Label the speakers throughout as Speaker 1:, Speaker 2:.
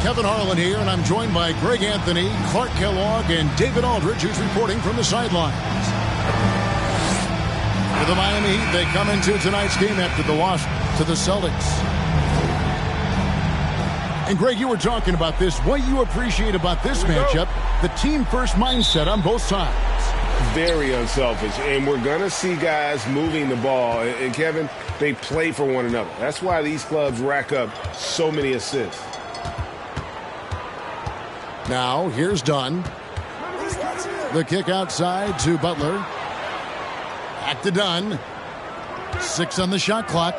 Speaker 1: Kevin Harlan here, and I'm joined by Greg Anthony, Clark Kellogg, and David Aldridge, who's reporting from the sidelines. For the Miami Heat, they come into tonight's game after the loss to the Celtics. And Greg, you were talking about this. What you appreciate about this matchup, the team-first mindset on both sides.
Speaker 2: Very unselfish, and we're going to see guys moving the ball. And Kevin, they play for one another. That's why these clubs rack up so many assists.
Speaker 1: Now, here's Dunn. The kick outside to Butler. Back to Dunn. 6 on the shot clock.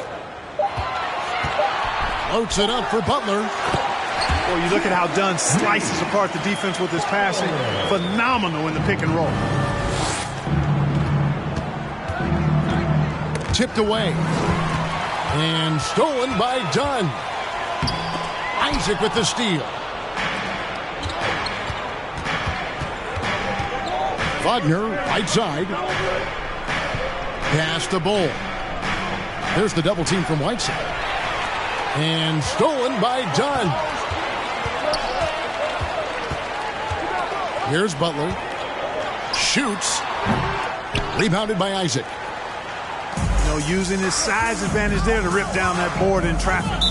Speaker 1: Floats it up for Butler.
Speaker 3: Well, you look at how Dunn slices apart the defense with his passing. Phenomenal in the pick and roll.
Speaker 1: Tipped away. And stolen by Dunn. Isaac with the steal. Wagner, right side. Pass to Bull. There's the double team from Whiteside. And stolen by Dunn. Here's Butler. Shoots. Rebounded by Isaac.
Speaker 3: Using his size advantage there to rip down that board in traffic.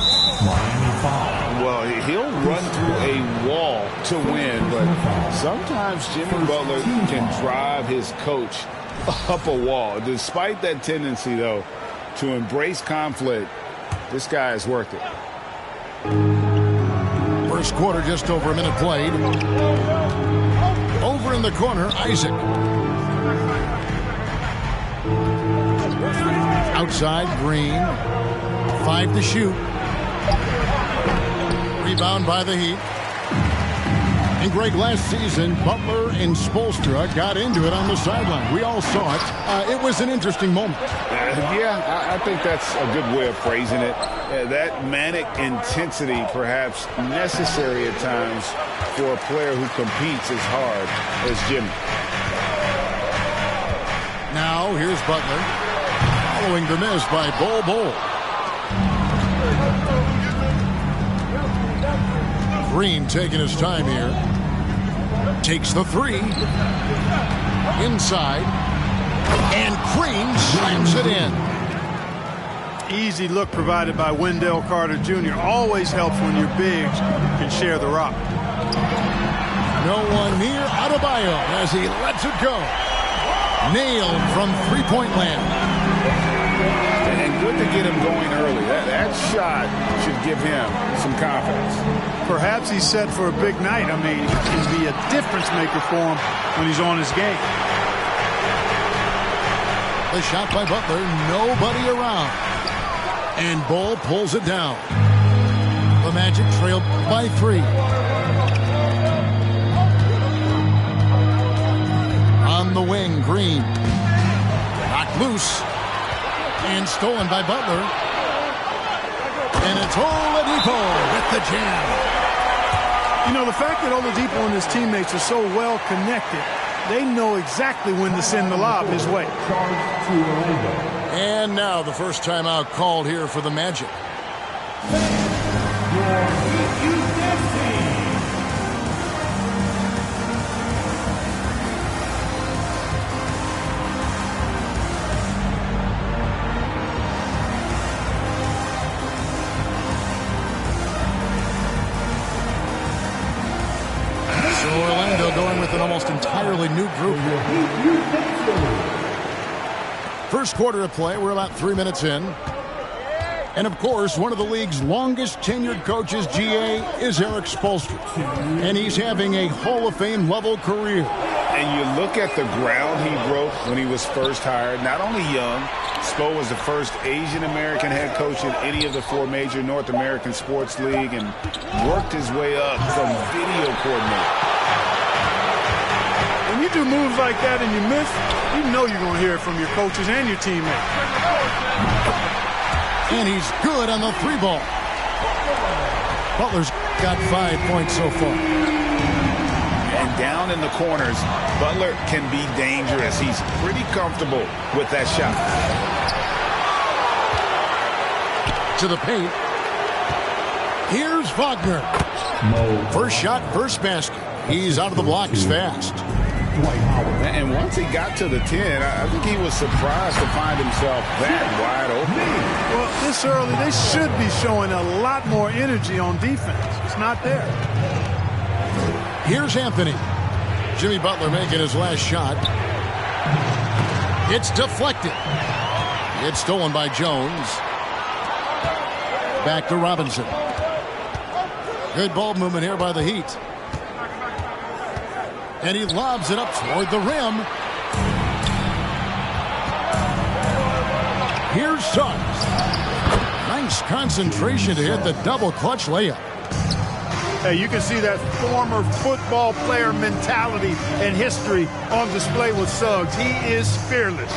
Speaker 2: Well, he'll run through a wall to win, but sometimes Jimmy Butler can drive his coach up a wall. Despite that tendency, though, to embrace conflict, this guy has worked it.
Speaker 1: First quarter, just over a minute played. Over in the corner, Isaac. Outside, Green. 5 to shoot. Rebound by the Heat. And Greg, last season, Butler and Spoelstra got into it on the sideline. We all saw it. It was an interesting moment.
Speaker 2: Yeah, I think that's a good way of phrasing it. That manic intensity perhaps necessary at times for a player who competes as hard as Jimmy.
Speaker 1: Now, here's Butler. Following the miss by Bull. Green taking his time here. Takes the 3. Inside. And Green slams it in.
Speaker 3: Easy look provided by Wendell Carter Jr. Always helps when your bigs can share the rock.
Speaker 1: No one near Adebayo as he lets it go. Nailed from three-point land.
Speaker 2: And good to get him going early. That shot should give him some confidence.
Speaker 3: Perhaps he's set for a big night. I mean, he can be a difference maker for him when he's on his game.
Speaker 1: The shot by Butler, nobody around. And Bull pulls it down. The Magic trailed by 3. On the wing, Green. Knocked loose. And stolen by Butler. And it's Oladipo with the jam.
Speaker 3: You know, the fact that Oladipo and his teammates are so well connected, they know exactly when to send the lob his way.
Speaker 1: And now the first timeout called here for the Magic. Orlando going with an almost entirely new group. First quarter of play, we're about 3 minutes in. And of course, one of the league's longest tenured coaches, GA, is Eric Spoelstra. And he's having a Hall of Fame level career.
Speaker 2: And you look at the ground he broke when he was first hired. Not only young, Spo was the first Asian-American head coach in any of the 4 major North American sports league and worked his way up from video coordinator.
Speaker 3: do moves like that and you miss, you know you're going to hear it from your coaches and your teammates.
Speaker 1: And he's good on the 3-ball. Butler's got 5 points so far.
Speaker 2: And down in the corners, Butler can be dangerous. He's pretty comfortable with that shot.
Speaker 1: To the paint. Here's Wagner. First shot, first basket. He's out of the blocks fast.
Speaker 2: And once he got to the 10, I think he was surprised to find himself that wide open.
Speaker 3: Well, this early, they should be showing a lot more energy on defense. It's not there.
Speaker 1: Here's Anthony. Jimmy Butler making his last shot. It's deflected. It's stolen by Jones. Back to Robinson. Good ball movement here by the Heat. And he lobs it up toward the rim. Here's Suggs. Nice concentration to hit the double clutch layup.
Speaker 3: Hey, you can see that former football player mentality and history on display with Suggs. He is fearless.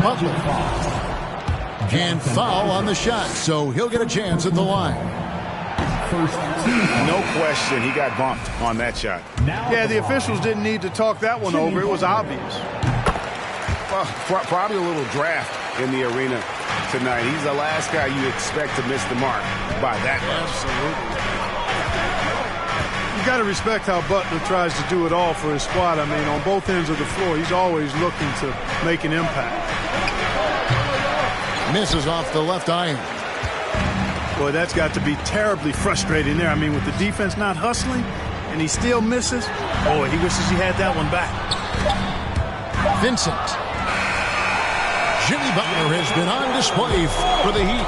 Speaker 1: Butler. And foul on the shot, so he'll get a chance at the line.
Speaker 2: No question, he got bumped on that shot.
Speaker 3: Yeah, the officials didn't need to talk that one over. It was obvious.
Speaker 2: Well, probably a little draft in the arena tonight. He's the last guy you expect to miss the mark by that much.
Speaker 1: Absolutely.
Speaker 3: You got to respect how Butler tries to do it all for his squad. I mean, on both ends of the floor, he's always looking to make an impact.
Speaker 1: Misses off the left iron.
Speaker 3: Boy, that's got to be terribly frustrating there. I mean, with the defense not hustling and he still misses, boy, he wishes he had that one back.
Speaker 1: Vincent. Jimmy Butler has been on display for the Heat.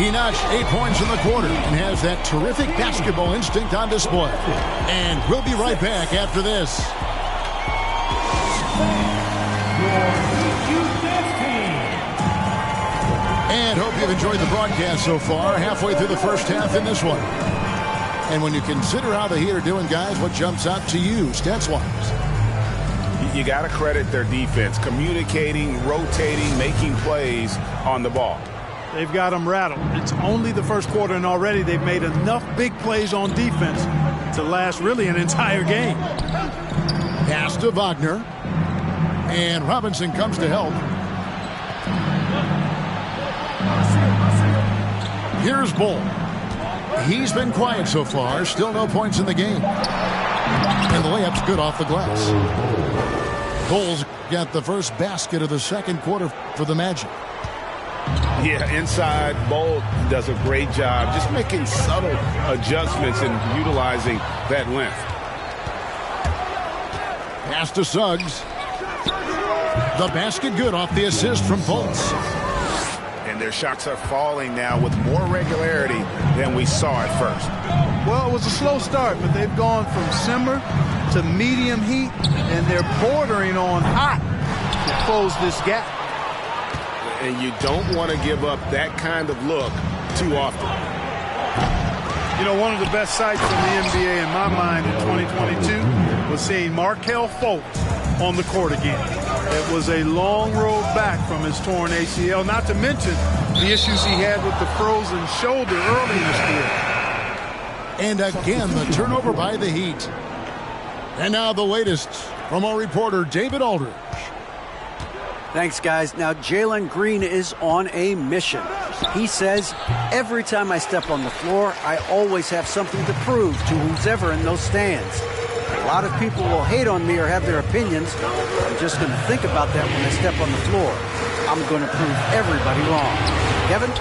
Speaker 1: He notched 8 points in the quarter and has that terrific basketball instinct on display. And we'll be right back after this. And hope you've enjoyed the broadcast so far. Halfway through the first half in this one. And when you consider how the Heat are doing, guys, what jumps out to you, stats-wise?
Speaker 2: You got to credit their defense. Communicating, rotating, making plays on the ball.
Speaker 3: They've got them rattled. It's only the first quarter, and already they've made enough big plays on defense to last really an entire game.
Speaker 1: Pass to Wagner. And Robinson comes to help. Here's Bull. He's been quiet so far. Still no points in the game. And the layup's good off the glass. Bull's got the first basket of the second quarter for the Magic.
Speaker 2: Yeah, inside, Bull does a great job just making subtle adjustments and utilizing that length.
Speaker 1: Pass to Suggs. The basket good off the assist from Fultz.
Speaker 2: And their shots are falling now with more regularity than we saw at first.
Speaker 3: Well, it was a slow start, but they've gone from simmer to medium heat, and they're bordering on hot to close this gap.
Speaker 2: And you don't want to give up that kind of look too often.
Speaker 3: You know, one of the best sights in the NBA in my mind in 2022 was seeing Markelle Fultz on the court again. It was a long road back from his torn ACL, not to mention the issues he had with the frozen shoulder early in his career.
Speaker 1: And again, the turnover by the Heat. And now the latest from our reporter, David Aldridge.
Speaker 4: Thanks, guys. Now, Jalen Green is on a mission. He says, every time I step on the floor, I always have something to prove to who's ever in those stands. A lot of people will hate on me or have their opinions. I'm just going to think about that when I step on the floor. I'm going to prove everybody wrong. Kevin?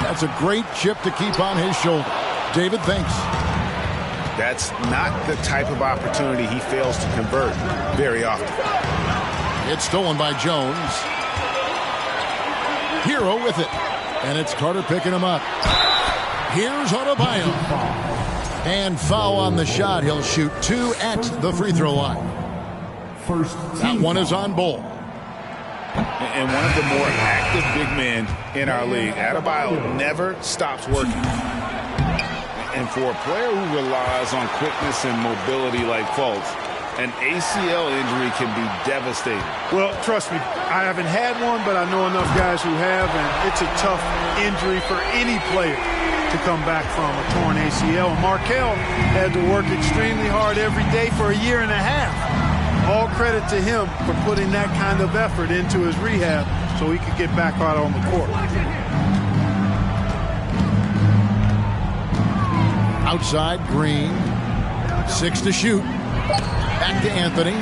Speaker 1: That's a great chip to keep on his shoulder. David, thanks.
Speaker 2: That's not the type of opportunity he fails to convert very often.
Speaker 1: It's stolen by Jones. Hero with it. And it's Carter picking him up. Here's Adebayo. And foul on the shot. He'll shoot 2 at the free throw line. That one is on Bull.
Speaker 2: And one of the more active big men in our league. Adebayo never stops working. And for a player who relies on quickness and mobility like Fultz, An ACL injury can be devastating.
Speaker 3: Well, trust me, I haven't had one, but I know enough guys who have, and it's a tough injury for any player to come back from a torn ACL. And Markel had to work extremely hard every day for a year and a half. All credit to him for putting that kind of effort into his rehab so he could get back out on the court.
Speaker 1: Outside, Green. 6 to shoot. Back to Anthony.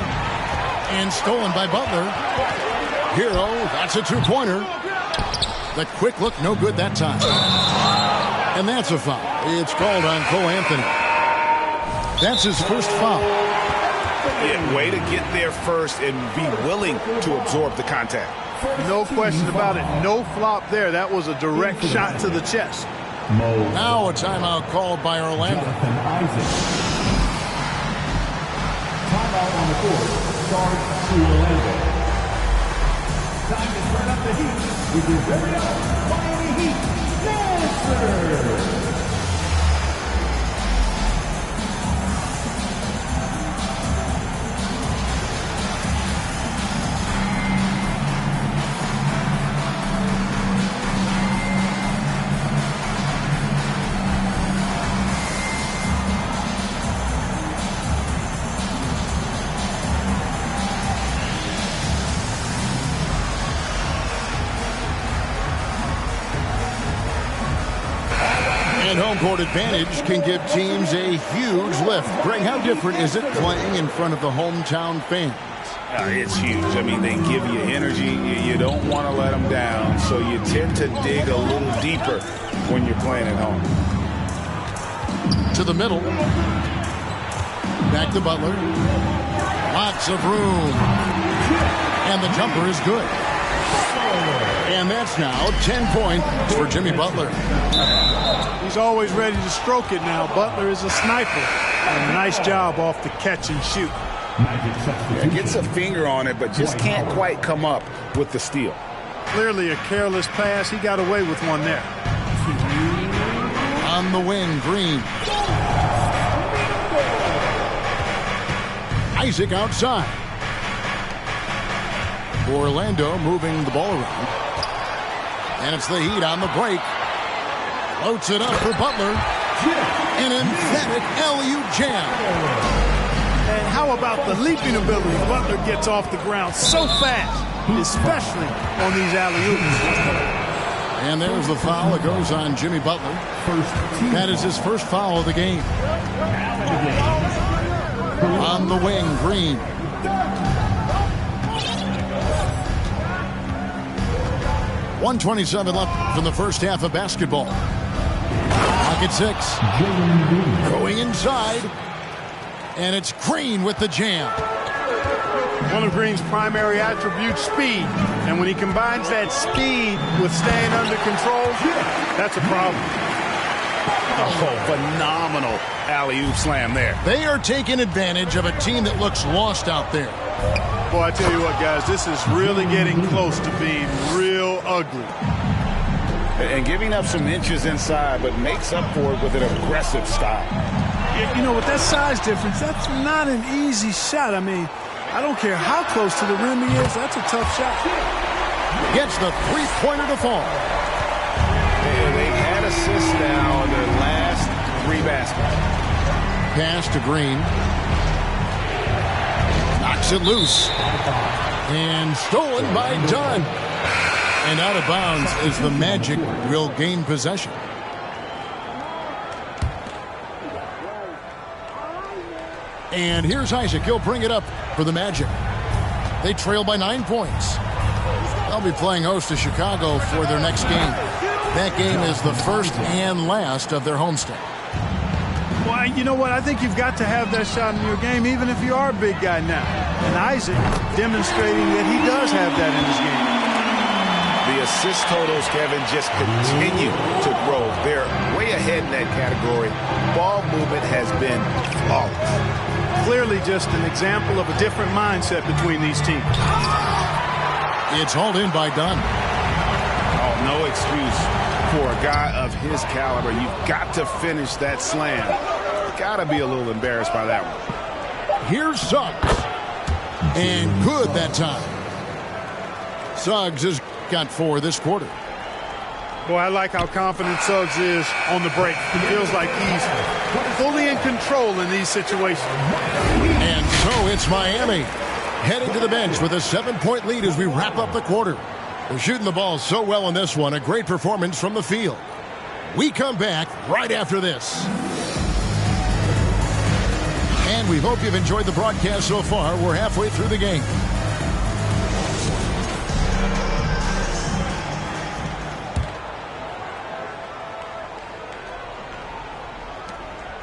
Speaker 1: And stolen by Butler. Hero, that's a two-pointer. The quick look, no good that time. And that's a foul. It's called on Cole Anthony. That's his first foul.
Speaker 2: Yeah, way to get there first and be willing to absorb the contact.
Speaker 3: No question about it. No flop there. That was a direct shot to the chest.
Speaker 1: Now a timeout called by Orlando.
Speaker 5: Timeout on the court. Starts to Orlando. Time to turn up the heat with your very own Miami Heat dancer.
Speaker 1: And home court advantage can give teams a huge lift. Greg, how different is it playing in front of the hometown fans?
Speaker 2: It's huge. I mean, they give you energy. You don't want to let them down, so you tend to dig a little deeper when you're playing at home.
Speaker 1: To the middle. Back to Butler. Lots of room. And the jumper is good. And that's now 10 points for Jimmy Butler.
Speaker 3: He's always ready to stroke it now. Butler is a sniper. And nice job off the catch and shoot.
Speaker 2: Yeah, gets a finger on it, but just can't quite come up with the steal.
Speaker 3: Clearly a careless pass. He got away with one there.
Speaker 1: On the wing, Green. Isaac outside. Orlando moving the ball around. And it's the Heat on the break. Floats it up for Butler. An emphatic alley-oop jam.
Speaker 3: And how about the leaping ability? Butler gets off the ground so fast, especially on these alley-oops.
Speaker 1: And there's the foul. It goes on Jimmy Butler. That is his first foul of the game. On the wing, Green. .127 left from the first half of basketball. Pocket 6. Going inside. And it's Green with the jam.
Speaker 3: One of Green's primary attributes, speed. And when he combines that speed with staying under control, that's a problem.
Speaker 2: Oh, phenomenal alley-oop slam there.
Speaker 1: They are taking advantage of a team that looks lost out there.
Speaker 3: Boy, I tell you what, guys, this is really getting close to being real ugly.
Speaker 2: And giving up some inches inside, but makes up for it with an aggressive style.
Speaker 3: You know, with that size difference, that's not an easy shot. I mean, I don't care how close to the rim he is, that's a tough shot.
Speaker 1: Gets the three-pointer to fall.
Speaker 2: They've had assists now in their last 3 baskets.
Speaker 1: Pass to Green. Knocks it loose. And stolen by Dunn. And out of bounds as the Magic will gain possession. And here's Isaac. He'll bring it up for the Magic. They trail by 9 points. They'll be playing host to Chicago for their next game. That game is the first and last of their homestand.
Speaker 3: Well, you know what? I think you've got to have that shot in your game, even if you are a big guy now. And Isaac demonstrating that he does have that in his game.
Speaker 2: The assist totals, Kevin, just continue to grow. They're way ahead in that category. Ball movement has been flawless.
Speaker 3: Clearly just an example of a different mindset between these teams.
Speaker 1: It's hauled in by Dunn.
Speaker 2: Oh, no excuse for a guy of his caliber. You've got to finish that slam. Got to be a little embarrassed by that one.
Speaker 1: Here's Suggs. And good that time. Suggs has got 4 this quarter.
Speaker 3: Boy, I like how confident Suggs is on the break. He feels like he's fully in control in these situations.
Speaker 1: And so it's Miami heading to the bench with a 7-point lead as we wrap up the quarter. They're shooting the ball so well in this one. A great performance from the field. We come back right after this. And we hope you've enjoyed the broadcast so far. We're halfway through the game.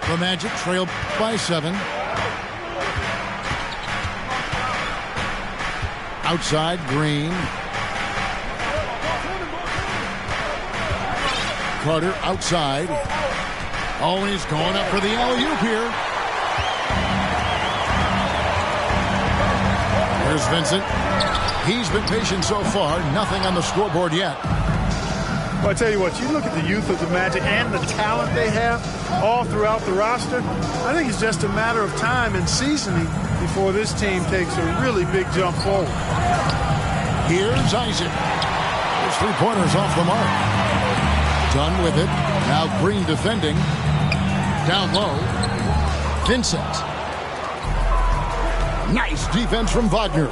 Speaker 1: The Magic trail by 7. Outside, Green. Carter outside. Oh, and he's going up for the alley-oop here. Here's Vincent. He's been patient so far. Nothing on the scoreboard yet.
Speaker 3: Well, I tell you what, you look at the youth of the Magic and the talent they have all throughout the roster. I think it's just a matter of time and seasoning before this team takes a really big jump forward.
Speaker 1: Here's Isaac. His 3-pointers off the mark. Done with it. Now Green defending. Down low. Vincent. Nice defense from Wagner.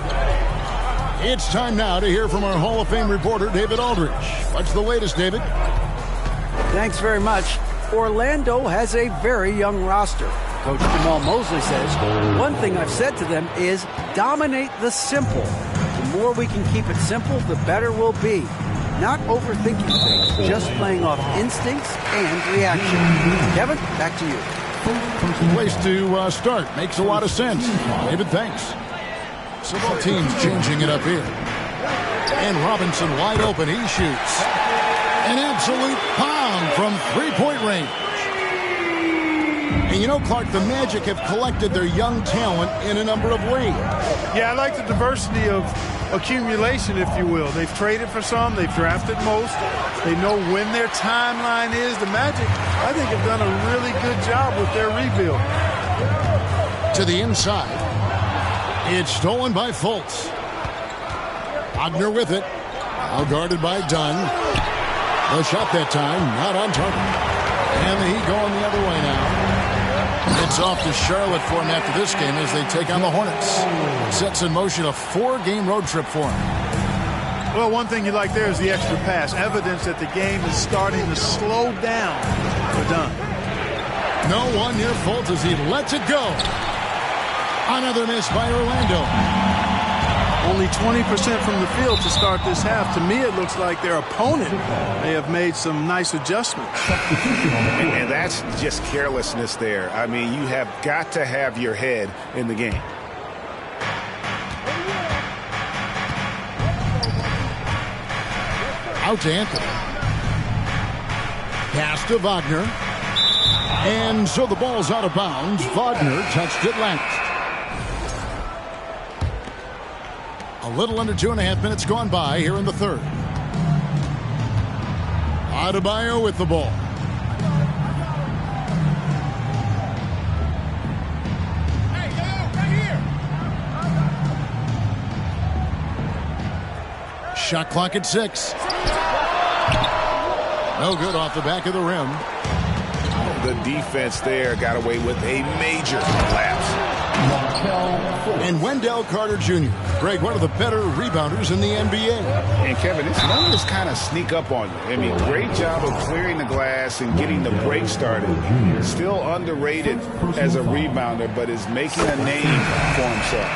Speaker 1: It's time now to hear from our Hall of Fame reporter, David Aldridge. What's the latest, David?
Speaker 4: Thanks very much. Orlando has a very young roster. Coach Jamal Mosley says, one thing I've said to them is dominate the simple. The more we can keep it simple, the better we'll be. Not overthinking things, just playing off instincts and reaction. Kevin, back to you.
Speaker 1: Place to start. Makes a lot of sense. David, thanks. So both teams changing it up here. And Robinson wide open. He shoots. An absolute pound from 3-point range. And you know, Clark, the Magic have collected their young talent in a number of ways.
Speaker 3: Yeah, I like the diversity of accumulation, if you will. They've traded for some. They've drafted most. They know when their timeline is. The Magic, I think, have done a really good job with their rebuild.
Speaker 1: To the inside. It's stolen by Fultz. Wagner with it. Now guarded by Dunn. The shot that time, not on target. And the Heat going the other way now. It's off to Charlotte for him after this game as they take on the Hornets. Sets in motion a 4-game road trip for him.
Speaker 3: Well, one thing you like there is the extra pass. Evidence that the game is starting to slow down for Dunn.
Speaker 1: No one near Fultz as he lets it go. Another miss by Orlando.
Speaker 3: Only 20% from the field to start this half. To me, it looks like their opponent may have made some nice adjustments.
Speaker 2: And that's just carelessness there. I mean, you have got to have your head in the game.
Speaker 1: Out to Anthony. Pass to Wagner. And so the ball's out of bounds. Wagner touched it last. A little under 2.5 minutes gone by here in the third. Adebayo with the ball.
Speaker 5: Hey, yo, right here.
Speaker 1: Shot clock at 6. No good off the back of the rim.
Speaker 2: The defense there got away with a major lapse.
Speaker 1: And Wendell Carter Jr., Greg, one of the better rebounders in the NBA.
Speaker 2: And Kevin, it's known to kind of sneak up on you. I mean, great job of clearing the glass and getting the break started. Still underrated as a rebounder, but is making a name for himself.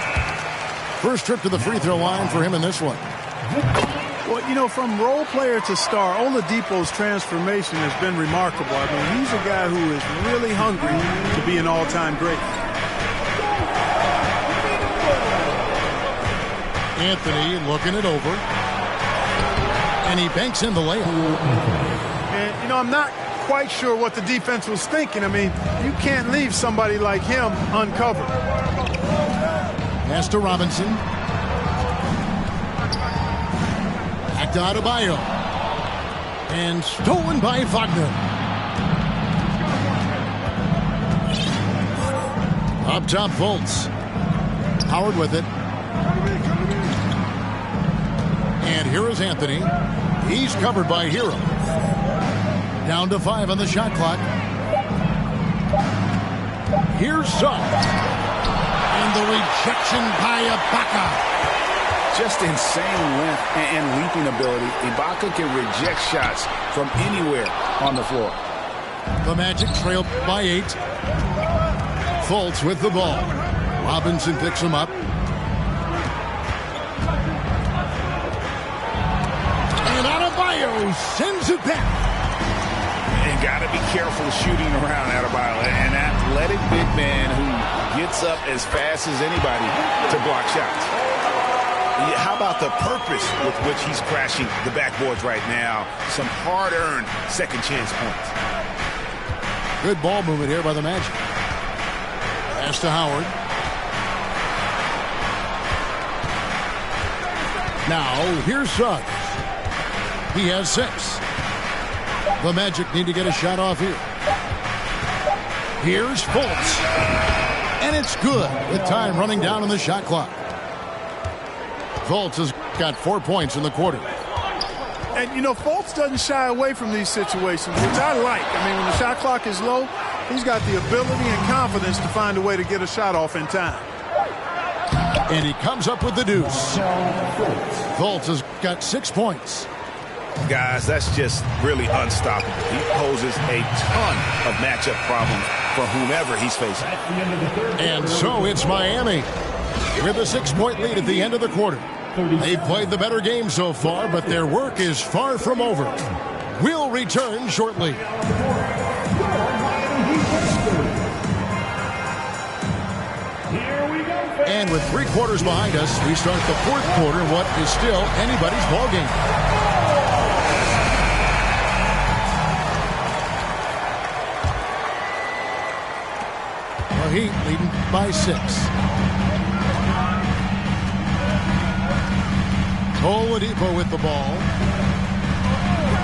Speaker 1: First trip to the free throw line for him in this one.
Speaker 3: Well, you know, from role player to star, Oladipo's transformation has been remarkable. I mean, he's a guy who is really hungry to be an all-time great.
Speaker 1: Anthony looking it over. And he banks in the layup.
Speaker 3: And, you know, I'm not quite sure what the defense was thinking. I mean, you can't leave somebody like him uncovered.
Speaker 1: Pass to Robinson. Back to Adebayo. And stolen by Wagner. Up top, Fultz. Howard with it. And here is Anthony. He's covered by Hero. Down to 5 on the shot clock. Here's Suggs. And the rejection by Ibaka.
Speaker 2: Just insane length and leaping ability. Ibaka can reject shots from anywhere on the floor.
Speaker 1: The Magic trail by 8. Fultz with the ball. Robinson picks him up. And Adebayo sends it back.
Speaker 2: And got to be careful shooting around Adebayo. An athletic big man who gets up as fast as anybody to block shots. How about the purpose with which he's crashing the backboards right now? Some hard-earned second chance points.
Speaker 1: Good ball movement here by the Magic. Pass to Howard. Now, here's Suggs. He has 6. The Magic need to get a shot off here. Here's Fultz. And it's good with time running down on the shot clock. Fultz has got 4 points in the quarter.
Speaker 3: And, you know, Fultz doesn't shy away from these situations, which I like. I mean, when the shot clock is low, he's got the ability and confidence to find a way to get a shot off in time.
Speaker 1: And he comes up with the deuce. Fultz has got 6 points.
Speaker 2: Guys, that's just really unstoppable. He poses a ton of matchup problems for whomever he's facing.
Speaker 1: And so it's Miami with a 6-point lead at the end of the quarter. They've played the better game so far, but their work is far from over. We'll return shortly. And with 3 quarters behind us, we start the 4th quarter, what is still anybody's ball game. The Heat leading by 6. Oladipo with the ball.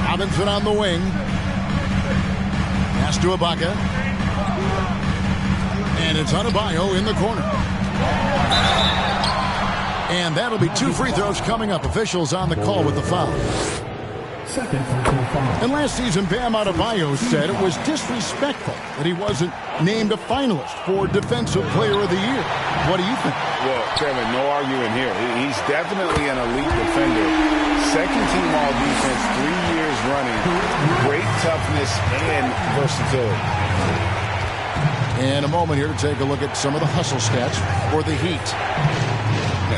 Speaker 1: Robinson on the wing. Pass to Ibaka. And it's Adebayo in the corner. And that'll be 2 free throws coming up. Officials on the call with the foul. And last season, Bam Adebayo said it was disrespectful that he wasn't named a finalist for Defensive Player of the Year. What do you think?
Speaker 2: Well, Kevin, no arguing here. He's definitely an elite defender. Second team all defense, 3 years running. Great toughness and versatility.
Speaker 1: In a moment here to take a look at some of the hustle stats for the Heat.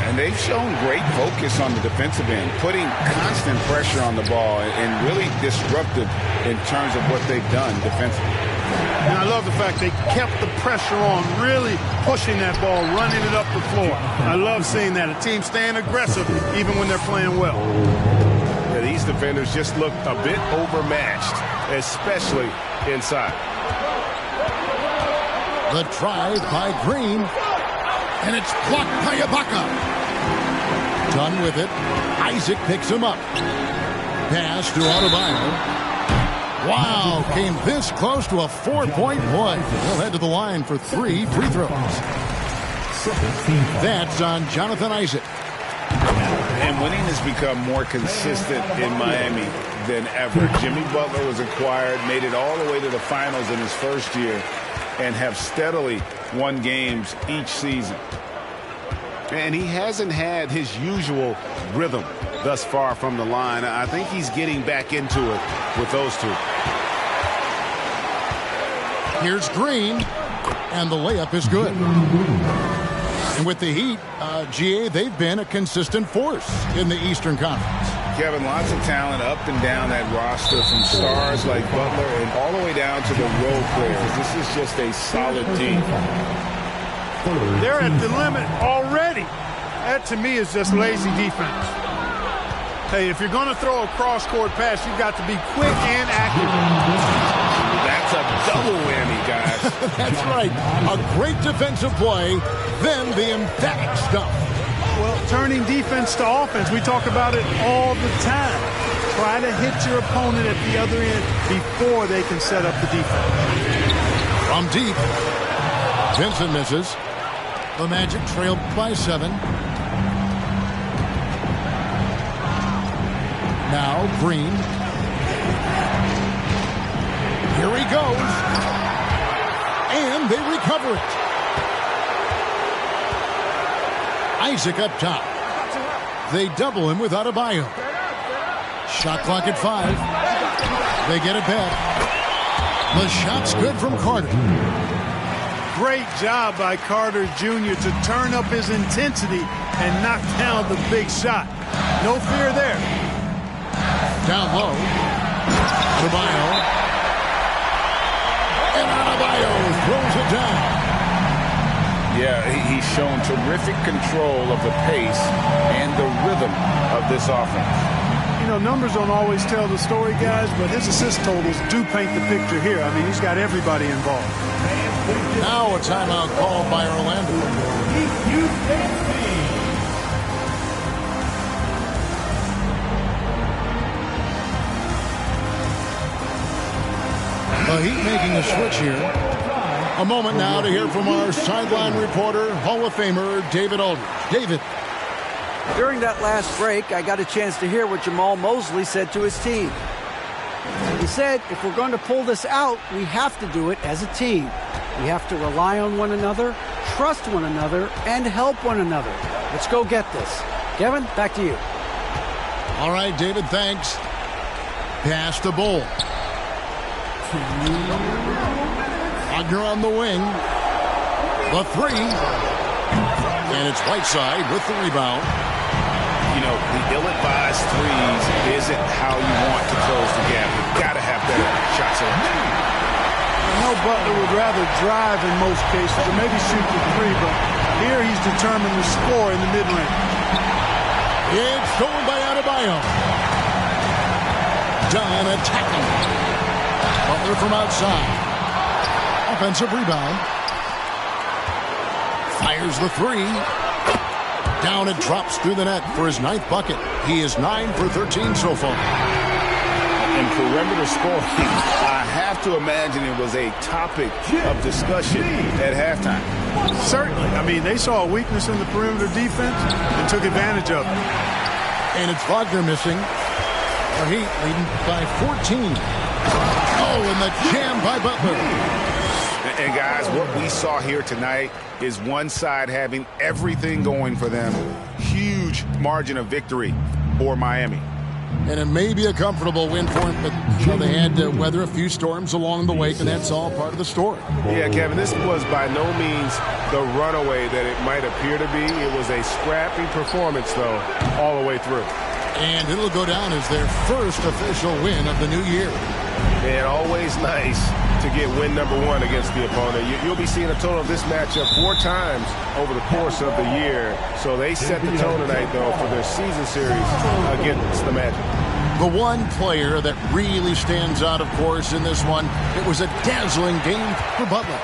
Speaker 2: And they've shown great focus on the defensive end, putting constant pressure on the ball and really disruptive in terms of what they've done defensively.
Speaker 3: And I love the fact they kept the pressure on, really pushing that ball, running it up the floor. I love seeing that. A team staying aggressive even when they're playing well.
Speaker 2: Yeah, these defenders just look a bit overmatched, especially inside.
Speaker 1: The drive by Green. And it's blocked by Ibaka. Done with it. Isaac picks him up. Pass to Adebayo. Wow, came this close to a 4-point play. He'll head to the line for 3 free throws. That's on Jonathan Isaac.
Speaker 2: And winning has become more consistent in Miami than ever. Jimmy Butler was acquired, made it all the way to the finals in his first year, and have steadily won games each season. And he hasn't had his usual rhythm thus far from the line. I think he's getting back into it with those two.
Speaker 1: Here's Green, and the layup is good. And with the Heat, GA, they've been a consistent force in the Eastern Conference.
Speaker 2: Kevin, lots of talent up and down that roster, from stars like Butler and all the way down to the role players. This is just a solid team.
Speaker 3: They're at the limit already. That, to me, is just lazy defense. Hey, if you're going to throw a cross-court pass, you've got to be quick and accurate.
Speaker 2: That's a double whammy, guys.
Speaker 1: That's right. A great defensive play, then the emphatic stuff.
Speaker 3: Well, turning defense to offense, we talk about it all the time. Try to hit your opponent at the other end before they can set up the defense.
Speaker 1: From deep, Vincent misses. The Magic trailed by 7. Now Green. Here he goes. And they recover it. Isaac up top. They double him with Adebayo. Shot clock at 5. They get it back. The shot's good from Carter.
Speaker 3: Great job by Carter Jr. to turn up his intensity and knock down the big shot. No fear there.
Speaker 1: Down low. Adebayo. And Adebayo throws it down.
Speaker 2: Yeah, he's shown terrific control of the pace and the rhythm of this offense.
Speaker 3: You know, numbers don't always tell the story, guys, but his assist totals do paint the picture here. I mean, he's got everybody involved.
Speaker 1: Now a timeout called by Orlando. The Heat making a switch here. A moment now to hear from our sideline reporter, Hall of Famer David Aldridge. David.
Speaker 4: During that last break, I got a chance to hear what Jamal Mosley said to his team. He said, if we're going to pull this out, we have to do it as a team. We have to rely on one another, trust one another, and help one another. Let's go get this. Kevin, back to you.
Speaker 1: All right, David, thanks. Pass to Bull. Wagner on the wing. The 3. And it's Whiteside with the rebound.
Speaker 2: You know, the ill-advised threes isn't how you want to close the gap. You've got to have better shot selection.
Speaker 3: I know Butler would rather drive in most cases or maybe shoot the 3, but here he's determined to score in the mid-range.
Speaker 1: It's stolen by Adebayo. Dunn attacking. Butler from outside. Offensive rebound. Fires the 3. Down and drops through the net for his 9th bucket. He is 9 for 13 so far.
Speaker 2: In perimeter scoring, I have to imagine it was a topic of discussion at halftime.
Speaker 3: Certainly. I mean, they saw a weakness in the perimeter defense and took advantage of it.
Speaker 1: And it's Wagner missing. The Heat leading by 14. Oh, and the jam by Butler.
Speaker 2: And guys, what we saw here tonight is one side having everything going for them. Huge margin of victory for Miami.
Speaker 1: And it may be a comfortable win for him, but you know, they had to weather a few storms along the way, and that's all part of the story.
Speaker 6: Yeah, Kevin, this was by no means the runaway that it might appear to be. It was a scrappy performance, though, all the way through.
Speaker 1: And it'll go down as their first official win of the new year.
Speaker 6: Man, always nice to get win number 1 against the opponent. You'll be seeing a total of this matchup 4 times over the course of the year. So they set the tone tonight, though, for their season series against the Magic.
Speaker 1: The one player that really stands out, of course, in this one, it was a dazzling game for Butler.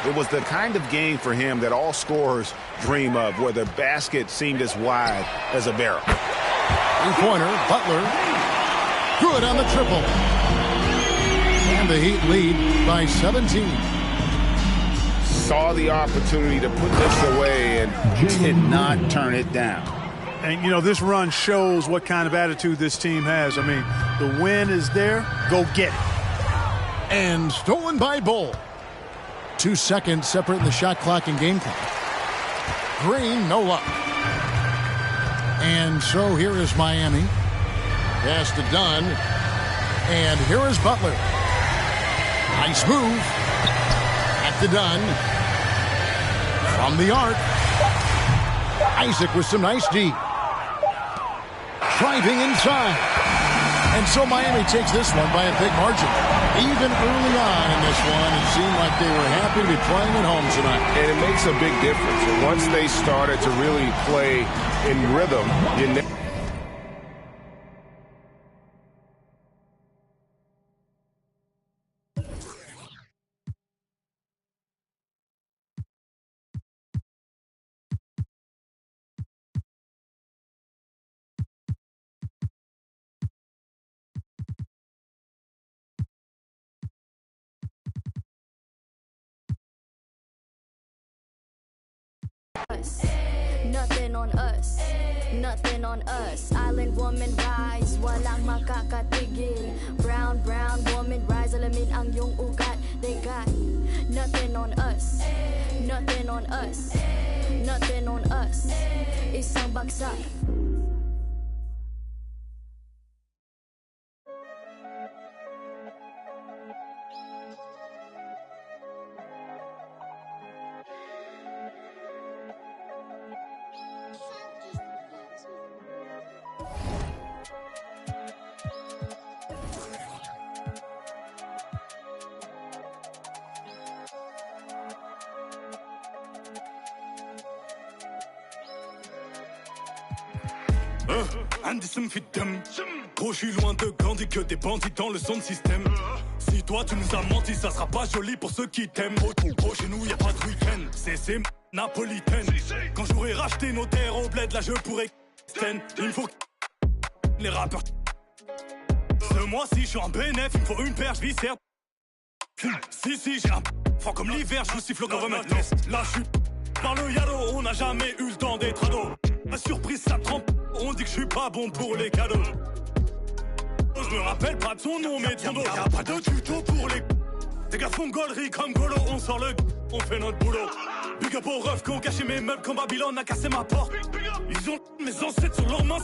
Speaker 2: It was the kind of game for him that all scorers dream of, where the basket seemed as wide as a barrel.
Speaker 1: Three-pointer, Butler. Good on the triple. And the Heat lead by 17.
Speaker 2: Saw the opportunity to put this away and did not turn it down.
Speaker 3: And, you know, this run shows what kind of attitude this team has. I mean, the win is there. Go get it.
Speaker 1: And stolen by Bull. 2 seconds separating the shot clock and game clock. Green, no luck. And so here is Miami. Pass to Dunn. And here is Butler. Nice move. Back to Dunn. From the arc. Isaac with some nice D. Driving inside. And so Miami takes this one by a big margin. Even early on in this one, it seemed like they were happy to be playing at home tonight.
Speaker 6: And it makes a big difference. And once they started to really play in rhythm, you
Speaker 7: Nothing on us, nothing on us. Island woman rise, walang makakatigil. Brown woman rise, alamin ang iyong ugat. They got nothing on us, nothing on us, nothing on us. Isang bagsak.
Speaker 8: Anderson fit dem. Gros, je suis loin de Gandhi, que des bandits dans le son de système. Si toi tu nous as menti, ça sera pas joli pour ceux qui t'aiment. Gros, chez nous y a pas de week-end, c'est napolitaine. Quand j'aurai racheté nos terres au bled, là je pourrais il faut les rappeurs. Ce mois-ci, je suis en bénéf, il me faut une perche viscère. Si, j'ai un fort comme l'hiver, je vous siffle au government. Là, je suis par le yalo, on n'a jamais eu le temps d'être ado. Ma surprise, ça trempe, on dit que je suis pas bon pour les cadeaux. Je me rappelle pas de son nom, mais de son dos. Y'a pas de tuto pour les... Des gars font gaulerie comme Golo, on sort le... On fait notre boulot. Big up aux refs qui ont caché mes meubles quand Babylone a cassé ma porte. Ils ont mes ancêtres sur leurs mains,